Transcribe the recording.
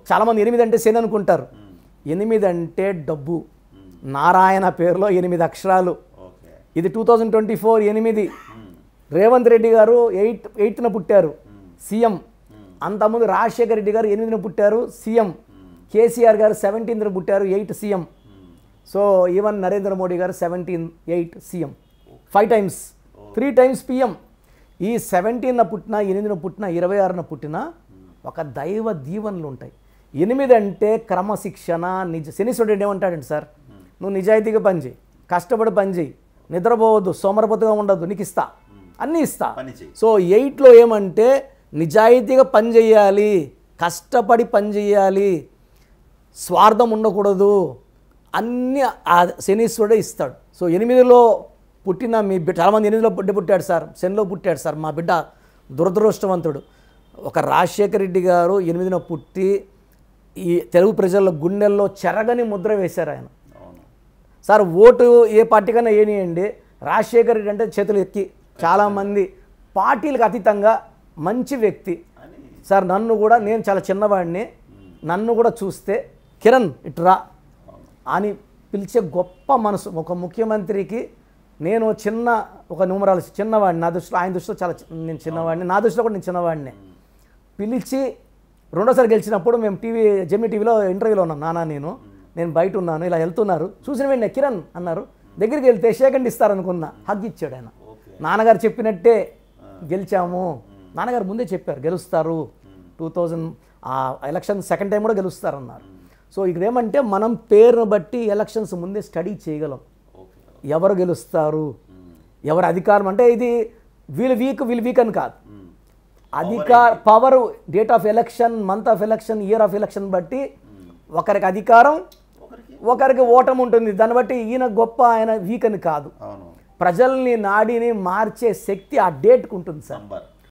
చాలామంది 8 అంటే శని అనుకుంటారు. 8 అంటే డబ్బు. నారాయణ పేరులో 8 అక్షరాలు. ఇది 2024 8. రేవంత్ రెడ్డి గారు 8న పుట్టారు, సీఎం. అంతకుముందు రాజశేఖర రెడ్డి గారు 8న పుట్టారు, సీఎం. కేసీఆర్ గారు 17న పుట్టారు, 8 CM. So even Narendra Modi గారు 17, 8 సీఎం. 5 times, 3 times PM. ఈ 17న పుట్టిన, 8న పుట్టిన, 26న పుట్టిన ఒక దైవ దీవెనలు ఉంటాయి. 8 అంటే క్రమశిక్షణ. శనీశ్వరుడు ఏమంటాడండి, సార్ నువ్వు నిజాయితీగా పనిచేయి, కష్టపడి పనిచేయి, నిద్రపోవద్దు, సోమరపోతుగా ఉండద్దు, నీకు ఇస్తా, అన్నీ ఇస్తా. సో 8లో ఏమంటే నిజాయితీగా పని చేయాలి, కష్టపడి పని చేయాలి, స్వార్థం ఉండకూడదు, అన్నీ ఆ శనీశ్వరుడే ఇస్తాడు. సో 8లో పుట్టిన మీ బిడ్డ, చాలామంది 8లో పుట్టాడు సార్, శనిలో పుట్టాడు సార్, మా బిడ్డ దురదృష్టవంతుడు. ఒక రాజశేఖర రెడ్డి గారు 8న పుట్టి ఈ తెలుగు ప్రజల గుండెల్లో చెరగని ముద్ర వేశారు ఆయన. సార్ ఓటు ఏ పార్టీకైనా ఏనియండి, రాజశేఖర రెడ్డి అంటే చేతులు ఎక్కి చాలామంది, పార్టీలకు అతీతంగా మంచి వ్యక్తి సార్. నన్ను కూడా, నేను చాలా చిన్నవాడిని, నన్ను కూడా చూస్తే కిరణ్ ఇట్రా అని పిలిచే గొప్ప మనసు ఒక ముఖ్యమంత్రికి. నేను ఒక న్యూమరాలు చిన్నవాడిని నా దృష్టిలో, ఆయన దృష్టిలో చాలా నేను చిన్నవాడిని, నా దృష్టిలో కూడా నేను చిన్నవాడిని. పిలిచి రెండోసారి గెలిచినప్పుడు మేము జెమినీ టీవీలో ఇంటర్వ్యూలో ఉన్నాం, నేను బయట ఉన్నాను, ఇలా వెళ్తున్నారు, చూసిన వెంటనే కిరణ్ అన్నారు. దగ్గరికి వెళ్తే సెకండ్ ఇస్తారనుకున్నా, హగ్ ఇచ్చాడు ఆయన. నాన్నగారు చెప్పినట్టే గెలిచాము, నాన్నగారు ముందే చెప్పారు గెలుస్తారు, 2000 ఎలక్షన్ సెకండ్ టైం కూడా గెలుస్తారన్నారు. సో ఇక్కడ ఏమంటే మనం పేరును బట్టి ఎలక్షన్స్ ముందే స్టడీ చేయగలం, ఎవరు గెలుస్తారు, ఎవరు అధికారం. అంటే ఇది వీళ్ళు వీక్ అని కాదు, power, date of election, month of election, year of election బట్టి ఒకరికి అధికారం, ఒకరికి ఓటమి ఉంటుంది. దాన్ని బట్టి ఈయన గొప్ప, ఆయన వీక్ అని కాదు. ప్రజల్ని, నాడిని మార్చే శక్తి ఆ డేట్కి ఉంటుంది సార్.